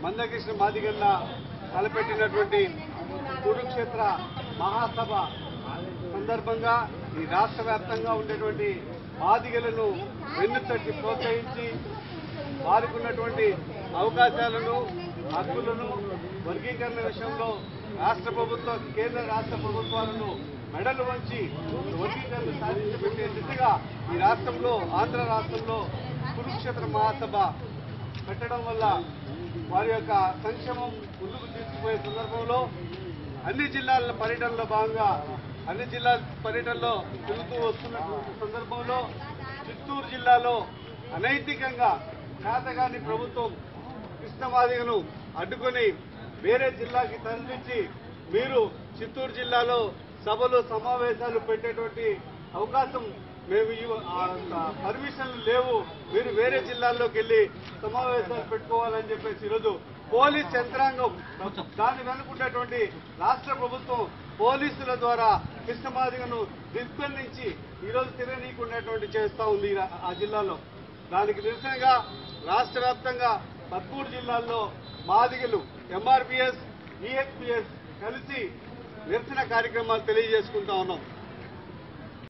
మందకృష్ణ మాదిగల్ల తలపెట్టినటువంటి కురుక్షేత్ర మహాసభ సందర్భంగా ఈ రాష్ట్ర వ్యాప్తంగా ఉండేటువంటి మాదిగలను వెన్నుతట్టి ప్రోత్సహించి వారికి ఉన్నటువంటి అవకాశాలను హక్కులను వర్గీకరణ విషయంలో రాష్ట్ర ప్రభుత్వం కేంద్ర రాష్ట్ర ప్రభుత్వాలను మెడలు వంచి వర్గీకరణ సాధించబెట్టే దిశగా ఈ రాష్ట్రంలో ఆంధ్ర రాష్ట్రంలో కురుక్షేత్ర మహాసభ పెట్టడం వల్ల వారి యొక్క సంక్షేమం ముందుకు తీసుకుపోయే సందర్భంలో అన్ని జిల్లాల పర్యటనలో భాగంగా అన్ని జిల్లాల పర్యటనలో తిరుగుతూ వస్తున్నటువంటి సందర్భంలో చిత్తూరు జిల్లాలో అనైతికంగా చేతగాని ప్రభుత్వం కృష్ణమాదిగను అడ్డుకొని వేరే జిల్లాకి తరలించి మీరు చిత్తూరు జిల్లాలో సభలు సమావేశాలు పెట్టేటువంటి అవకాశం మేము పర్మిషన్లు లేవు, మీరు వేరే జిల్లాల్లోకి వెళ్లి సమావేశాలు పెట్టుకోవాలని చెప్పేసి ఈరోజు పోలీస్ యంత్రాంగం దాన్ని వెనుకున్నటువంటి రాష్ట్ర ప్రభుత్వం పోలీసుల ద్వారా కృష్ణమాదిగను నిర్బంధించి ఈరోజు తిరగనీయకుండేటువంటి చేస్తూ ఉంది ఆ జిల్లాలో. దానికి నిరసనగా రాష్ట్ర వ్యాప్తంగా 13 జిల్లాల్లో మాదిగలు ఎంఆర్పీఎస్ ఈఎక్స్పీఎస్ కలిసి నిరసన కార్యక్రమాలు తెలియజేసుకుంటా ఉన్నాం.